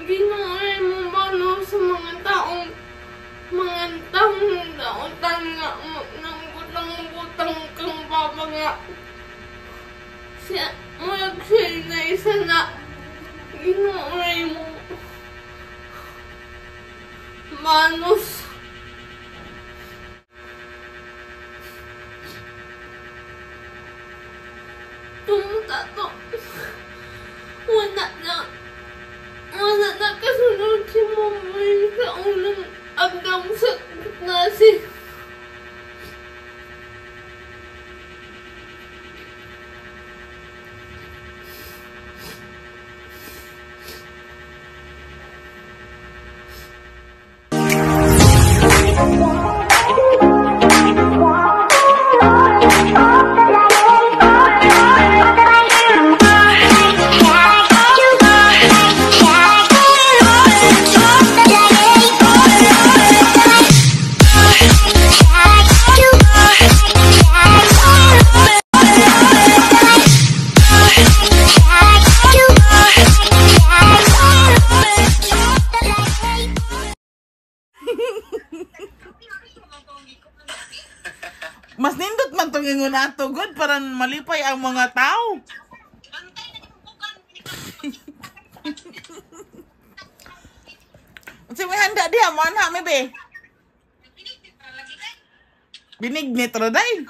Ginoo mo balo sa mga taong nautang nga nang butang Kang Papa nga. Siya na isa na Ginoo mo manos. Tumunta to. Wala na kasunod si Mamay sa unang agam sa nasi. Mas nindot man itong ingon ato, good, para malipay ang mga tao. Kasi may handa diya, mo anak, may be. Binignit ro, day.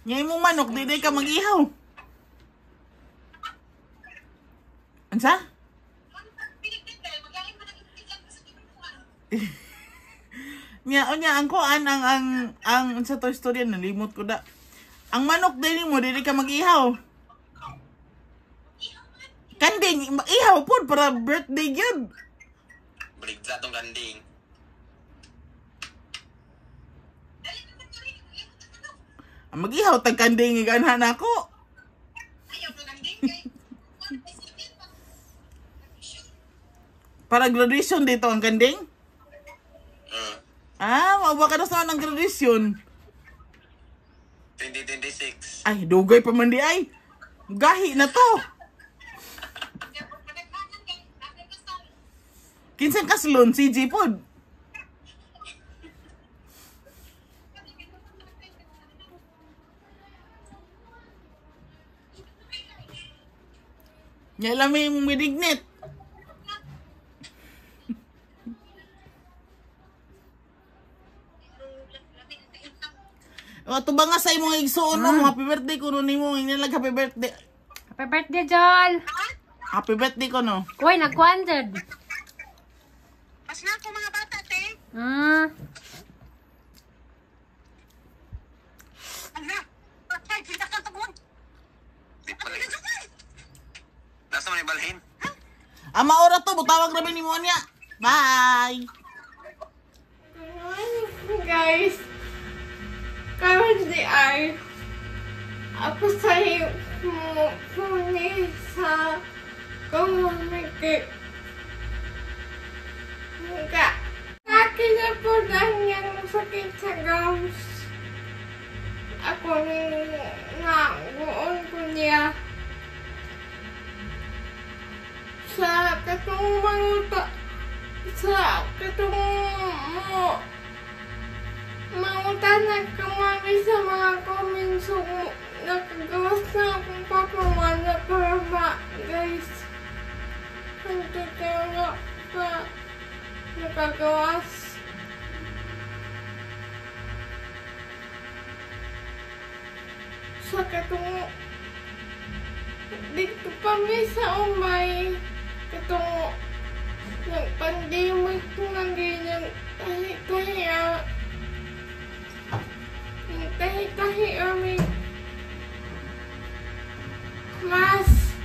Ngayon mo manok, di ka mag-ihaw. Ansa? Nya ang kuan ang sa Toy Story nalimot ko da. Ang manok din mo, di ka mag-ihaw. Kanding, ihaw po para birthday yun. Berigla tong kanding. Mag-ihaw tag kanding iganhan ako. Ayaw tong kanding kay para graduation dito ang kanding? Mauwa ka na sa ng graduation. 2026. Ay, dugay pa man di ay. Gahi na to. Kinsan kaslon si Jipod. Nyalami mong midignit. O, ito ba nga sa imong igsuon mo, happy birthday ko nun mo, inilag happy birthday. Happy birthday, Jol! Happy birthday ko no. Uy, nag-100. Pas na ako mga bata, te. Ala, patay, kita ka tagon. Nasa man ibalhin? Ama ora to, butawag na ni mo niya. Bye! Guys, currently ako sa'yo muni sa kumamigit. Nga, akin na po lang yung sakit sa gums. Ako naguon ko niya. Sa katong mangutanag ka mami sa mga comments so nakagawas na akong papamana para ba guys nagtutulog pa nakagawas sa katong dito pa mi sa umay katong nagpandemic na ganyan tahi kami mas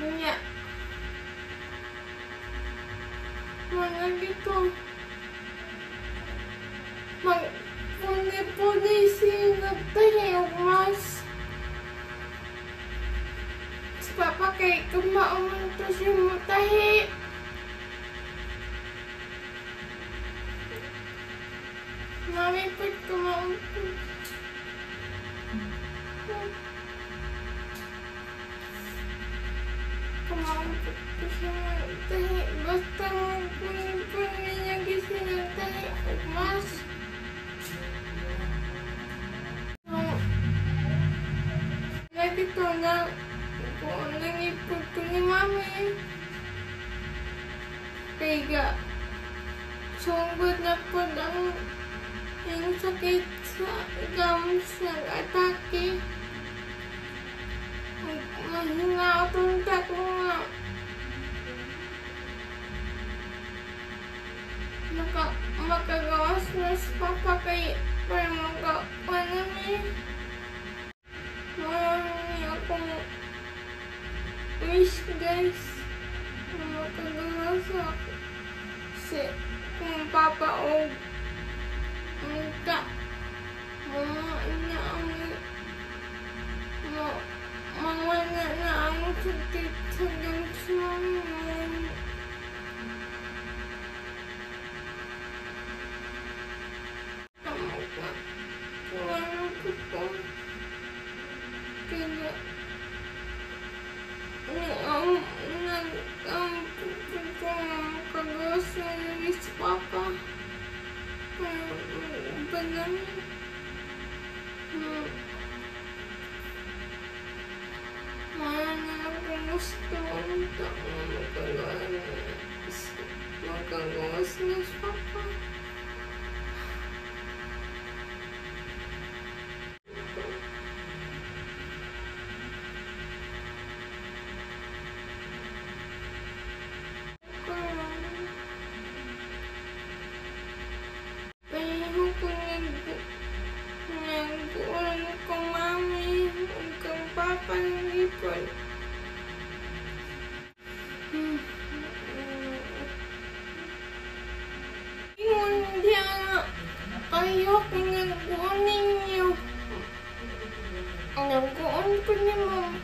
niya mga dito magpuni-puni si nagtahi mas Papa kay kumauman to siya mutahi. Mami po kumauman to. Kumauman to siya mutahi. Basta magpunin-punin niya gising ng tahi. Mas. Dito na kung nangipod ko ni Mami. Kaya sunggod na po yung sakit sa gums ng atake. Mahina ako ko nga. Makagawas na si Papa kay para magawa namin. Marami akong wish guys na makagawa sa si Kang Papa o mawala na ang sakit sa gums namin. Kaya kagawas na naging si Papa ba namin na akong gusto makagawas na si Papa. Panggipon. Hindi kayo pinagbuon ninyo. Nagbuon ko ni Mom.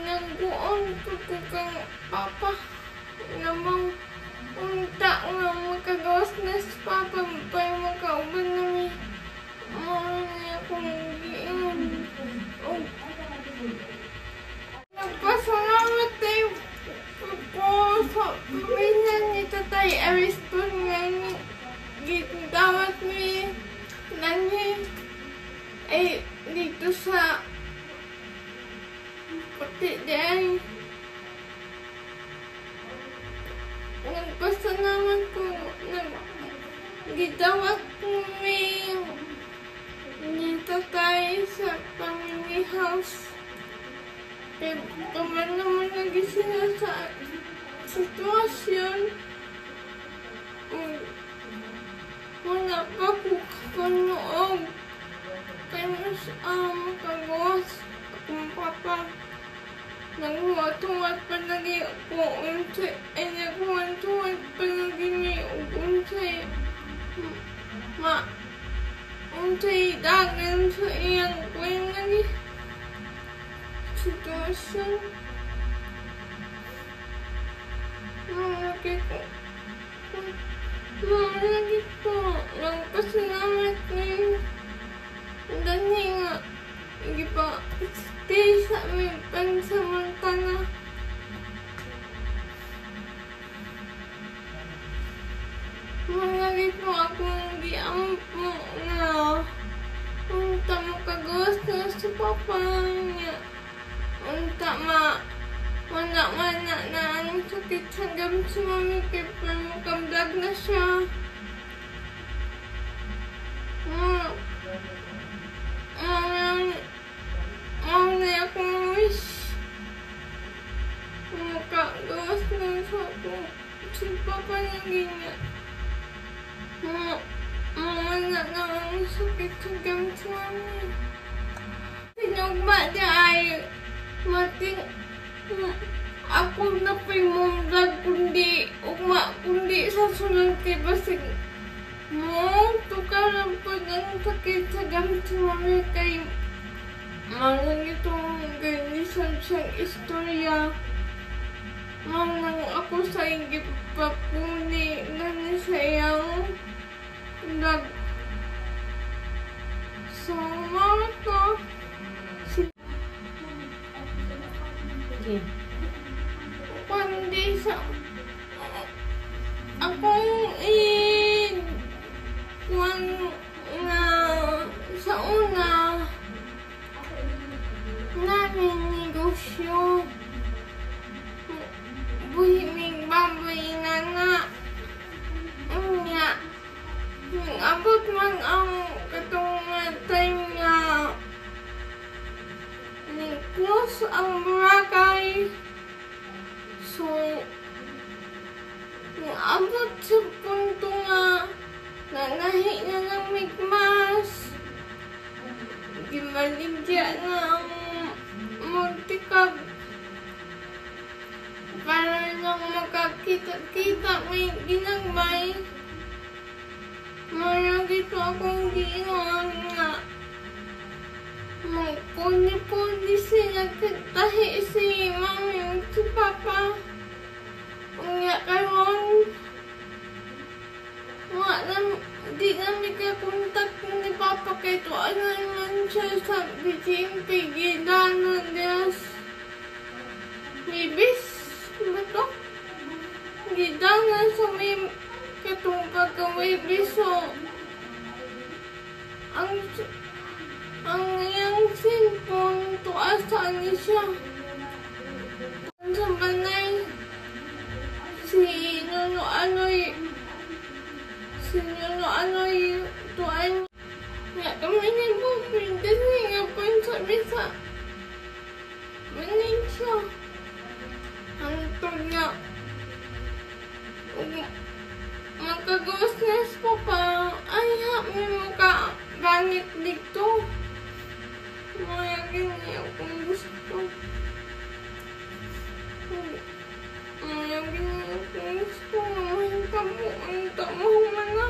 Nagbuon ko Kang Papa. Namang unta nga makagawas na si Papa para makauban namin. Marami akong giinom. Nagpasalamat tayo po sa pamilya ni Tatay Ariston nga gitawat ni Nanay ay dito sa Puti din. Nagpasalamat ko gitawat ni Tatay sa family house. Kaya paman naman nagising na sa sitwasyon. Wala pa ko kapanood. Kaya mas makagawas akong Papa. Naghuwat-huwat pa lagi ako unsay. Naghuwat-huwat pa lagi ni unsay. Unsay dagan sa iyang kwen lagi. Sitwasyon. Malagi po. Nagpasalamat ngayon. Dahil nga, hindi pa stay sa aming pansamantala. Malagi po akong giampo na unta makagawas na sa Papa niya. Unta mana na ang sakit sa gums si Mami kaya makamdag na siya. Mauna akong wish. Makagawas na sa si Papa niya ganyan. Mana na ang sakit sa gums si Mami. Sinugma niya ay mating ako na pa'y mumdag kundi sa sunod kay basig mo tukaran po ng sakit sa gums si Mami kay Manang itong ganisan siyang istorya. Manang ako sa gipapuni na ni sayang dag. So, mga to. Kundi sa akong kuwan nga sa una namin negosyo buhiming baboy nga nga abot man ang katong time nga close ang Boracay. So abot sa punto nga nanahi na ng migmas, gibaligya na ang multikab para lang makakita-kita may ginagmay. Marang ito akong giingon nga magpuni-puni sila tahi si mami si papa. Nga karon di namin kakontak ni papa kay to man siya sa BGMP gidana dias Libis ba to? Gidana sa may katong pagka-Libis. So ang iyang cellphone tuasan ni siya sa banay. Si Nuno Anoy tuan nga kami ni Bupin kasi nga pansa-bisa manin siya hantod nga magkagawas na sa papa ay may makaganit dito mga ganyan akong gusto mga ganyan akong gusto mahintamo mana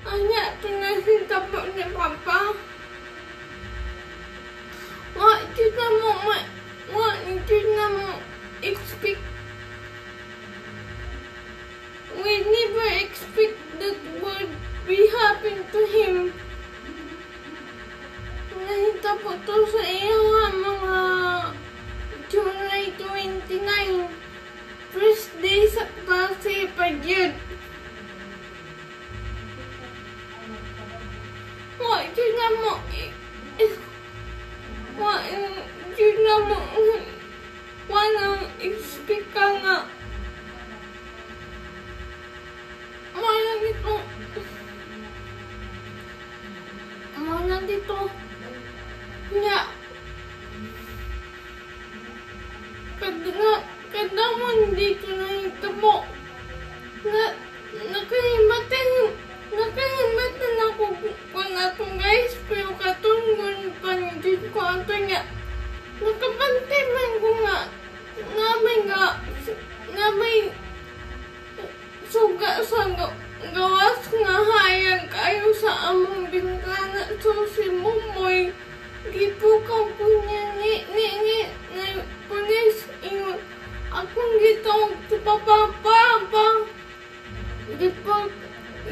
anya tunasin tapo ni papa wa mo expect. We never expect that would be happen to him. Nahita po to sa iyo mga July 29. First day sa klase pa yun. Wanang expect ka nga. Mana dito. Nga. Kadamon dito na hitabo. Nakahimatan ako kung atong guys, pero katunggon pa dito ko ato nga. Nakabantay man ko nga may suga sa gawas nga hayag kayo sa among bintana. So si Momoy gipukaw ko niya ni pulis ingon akong gitawag sa papa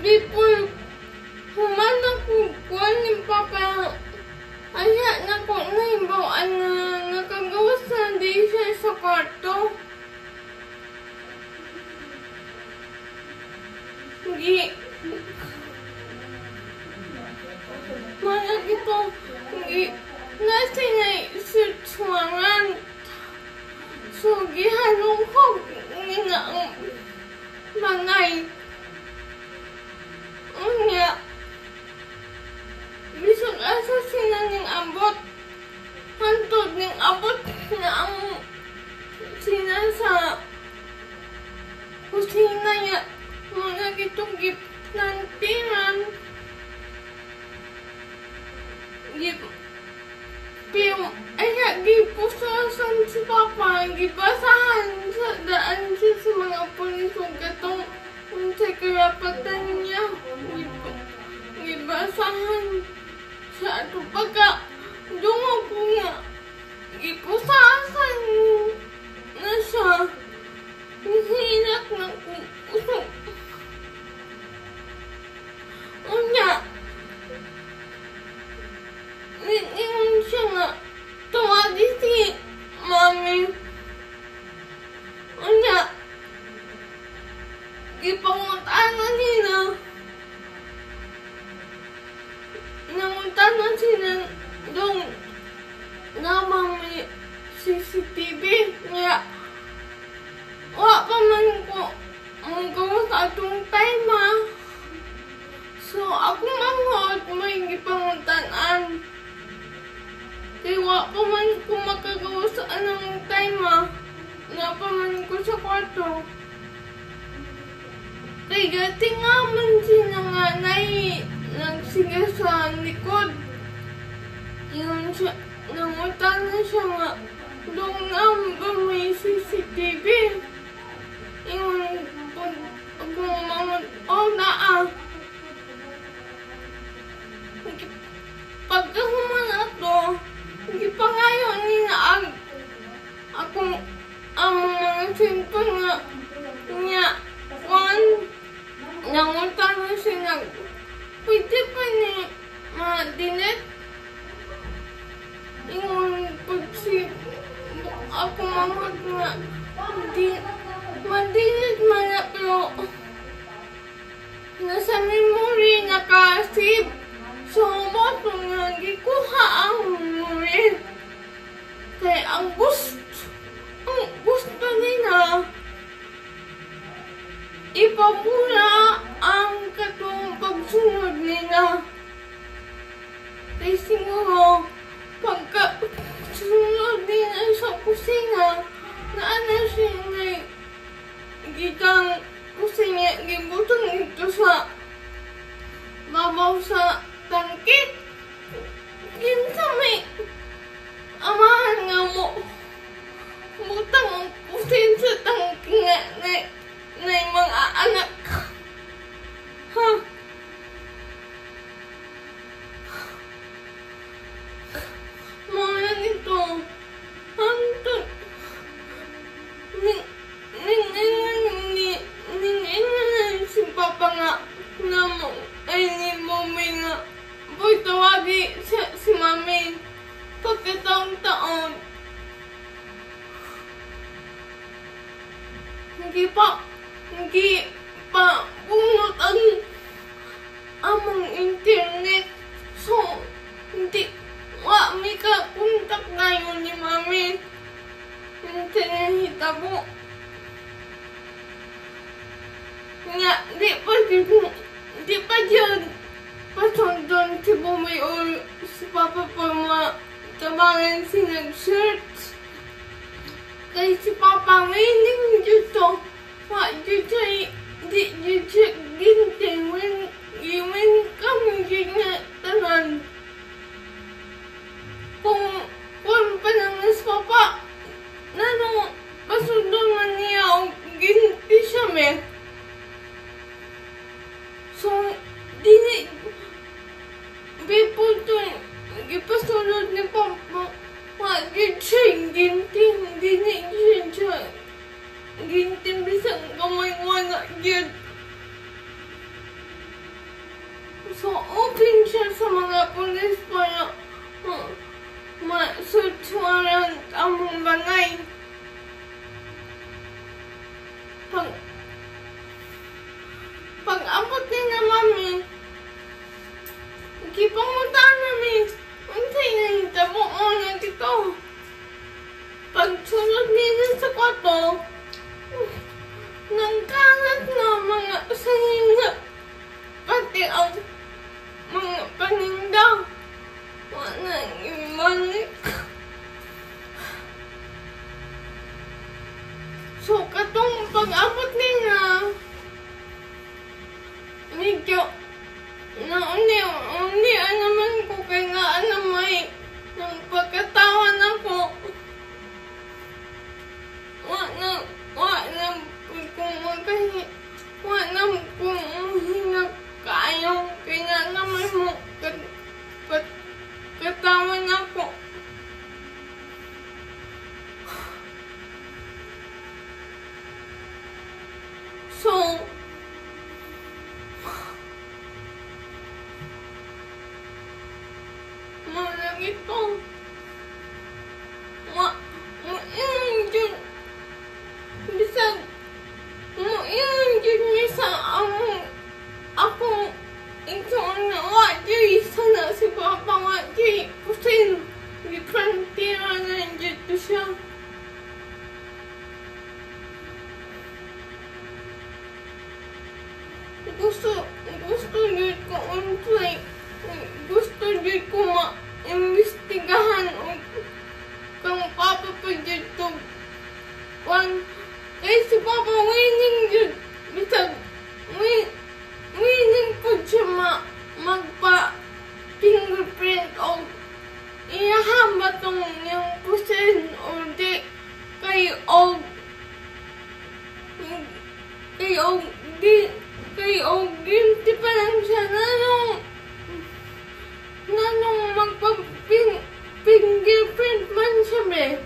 before humana ko kuwan ni papa aya na ko nahimbawaan na nakagawas na di siya sa kwarto. Mana ito nasi na search warrant. So gihanong ko nga ang manay. Unya bisog asa sila ning abot. Hantod ning abot na ang sila sa kusina niya. Mga gitong giplantiran. Pero ay gipusasan si papa. Gibasahan sa daan siya sa mga pulis. Huwag katong sa karapatan niya. Gibasahan. sa ato pagka dungo ko nga ipusasan na siya. Hinak na usok. Unya, ningon siya nga tuwagi si mami. Unya, gipangutan nila. Nangutan na sila dong namang may CCTV niya. Wa pa man ko ang gawa sa atong time ha. So ako manghot may gipanguntanan. Kaya wa pa man ko makagawa sa anong time ha. Na pa man ko sa kwarto. Kaya tingaman sila nga nagsiga sa likod. Yun siya, nangutan na siya nga. Doon nga ba may CCTV? Yung kung mga naa. Pagka humana to, hindi pa ngayon nila akong mga simple nga niya. Nanguntan na sila. Pwede pa ni ma-delete. Yung ako mamag nga ma-delete man na pero nasa memory naka-save. So, bato nga gikuha ang memory. Kaya ang gusto nila ipabula ang katong pagsunod nila. Kaya siguro pagka sunod nila sa kusina na ano siya na gitang kusina gibutang ito sa babaw sa tangkit. Kinsa may amahan nga mo butang ang kusin sa tangkit nga na yung mga anak. Ha? Mga nito. Hantod. Ningingan si Papa nga na mo ay ni Mami nga. Boy, tawagi si Mami. Pagkataong-taon. Hindi pa bunot ang among internet. So, hindi may ka-contact ngayon ni Mami. Hindi hitabo. Nga, di pa dyan pasundon si Bumi o si Papa pa matabangan si nag-search. Kaya si Papa willing dito. Di dito ginting when kami ginatanan. Kung pa lang si Papa, pasundon man niya o ginti siya me. So, before to, ipasunod ni Papa, wagid siya ginting, siya ginting bisang kamay wala yun. So, open siya sa mga pulis para ma-search warrant among bangay. Pag-abot din na Mami, ikipangutan namin. Unsay na hitabo mo na dito. Pagsunod nila sa kwarto, nagkalat na mga sahinga. Pati ang mga paninda. Wala ibalik. So, katong pag-abot nila, medyo nauni naman ko kay nga may ng pagkatawan ako. Kung hinag kayo kaya naman mo siya. Gusto niyo ko unsay. Gusto niyo ko ma-imbestigahan o kang Papa pa dito. Kay si Papa winning yun. Bisag winning po siya magpa-fingerprint o iyahamba tong yung pusin o di kay guilty pa lang siya nanong magpa-fingerprint man siya be.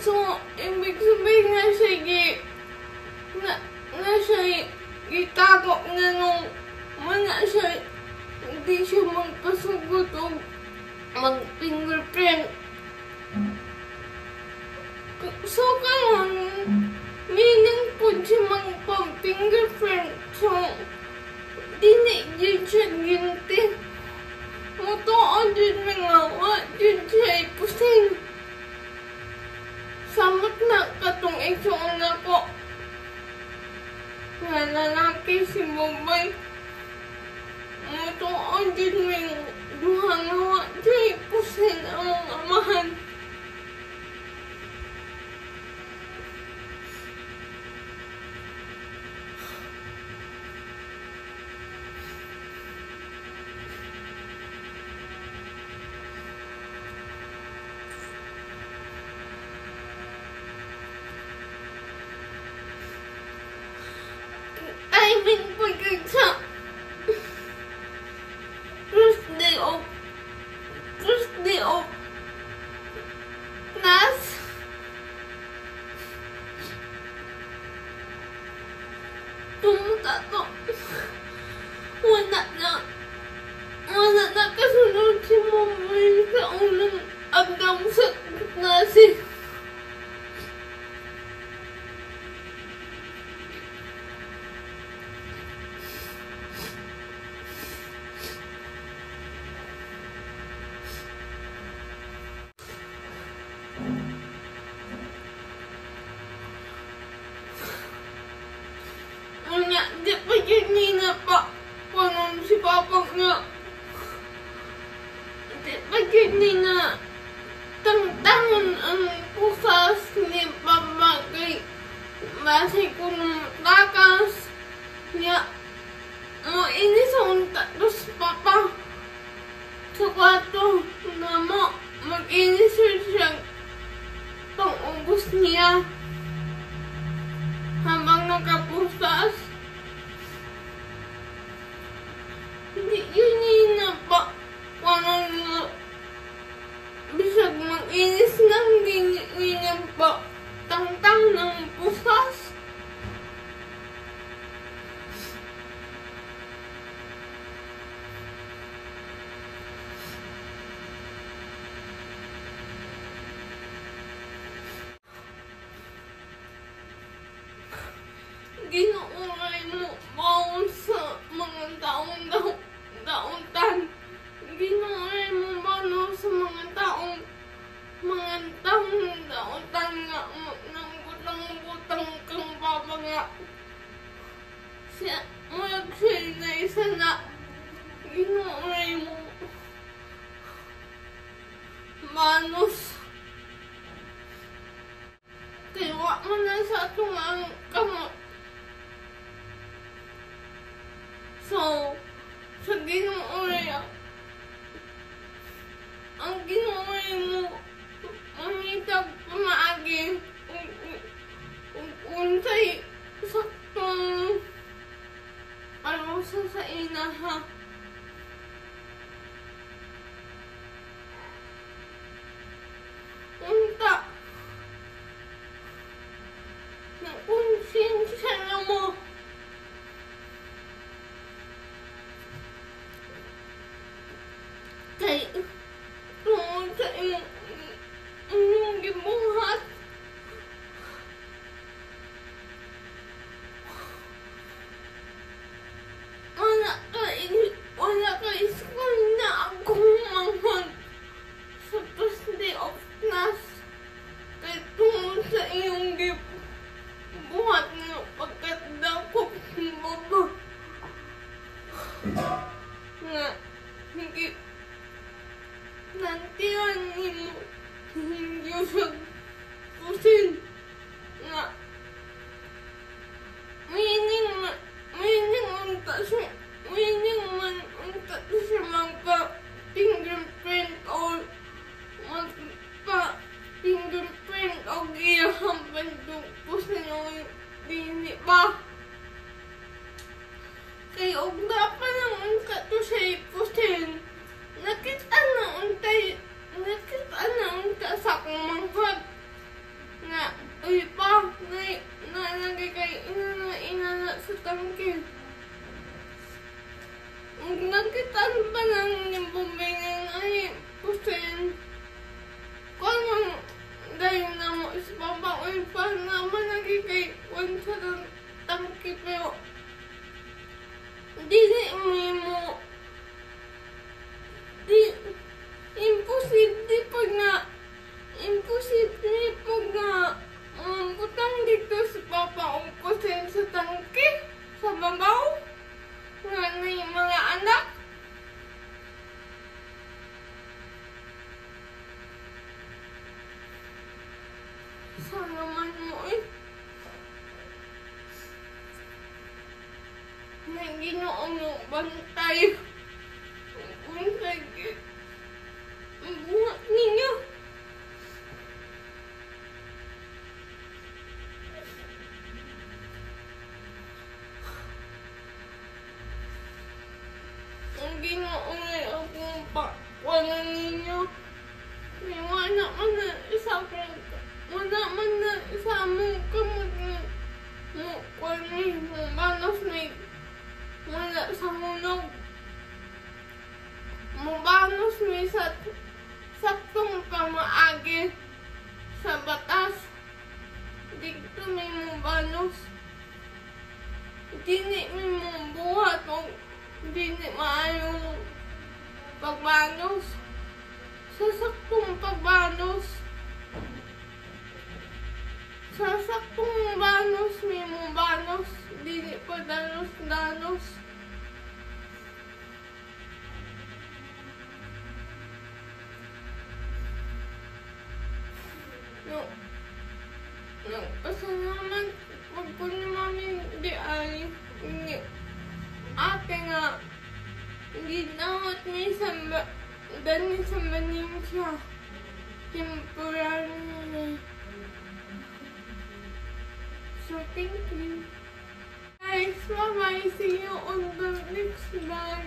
So, ibig sabihin na siya itago na nung wala siya, hindi siya magpasugot o mag-fingerprint. So, karon meaning po siya magpa-fingerprint. So, dili yun siya guilty. Mutuon yun mga yun siya ipusin. Samot na katong igsoon ako. Nga lalaki si Bobay. Mutuon din may duha nga siya ipusin ang amahan. Timing pagkagsa Thursday of class. Pumunta to. Wala na kasunod si Mama sa unang agam sa klase. Di pa yun na pa. Paano si Papa nga. Di pa yun na tangtangon ang kusas ni Papa kay base ko nung takas. Niya, inisong tapos Papa sa kwarto na mag-inis siya pang ubos niya habang nakapusas. Hindi yun na pa. Parang bisag mag-inis lang din yun pa. Tangtang ng pusas. Ginuuray mo bawon sa mga taong dauntan. Ginuuray mo bawon sa mga taong dauntan nga nang butang Kang Papa nga. Siya na isa na ginuuray mo manos. Kaya wa man na sa atong ang kamot. So, sa ginuuray ang ginuuray mo mangitag pamaagi unsay saktong arusa sa inaha. Unta na konsensya na mo. Kay tungod sa inyong gibuhat. Wala ka school na akong manghod sa Thursday of Yung pusin nga Mining unta siya magpa fingerprint o magpa fingerprint o iyahang bandong pusin o dini pa kay og dapat lang unta to siya pusin nakita na unta sa akong manghag na uy pa nalagay kay inana sa tangkil nakita pa lang yung bumbingan ay pusin kung dahil na mo is papa uy pa naman nagay kay one sa tangkil pero dili mo imposible pag nga butang dito si Papa ang pusin sa tangke sa babaw nga na yung mga anak sana man mo na Ginoo mo bantay ang buhat ninyo. Ang Ginoo nga akong pakwalan ninyo. Wala man na isa mo kamot mo kwani mo manos ni wala sa munog. Mabanos mi sa saktong pamaagi sa batas. Dito may mabanos. Dini may mabuhat o dini maayong pagbanos. Sa saktong pagbanos. Sa saktong banos may mabanos. Dini pa danos-danos. Nagpasalamat pag po ni mami di ay ate nga hindi dapat may samba dahil sambanin siya temporary so thank you guys, bye bye, see you on the next vlog.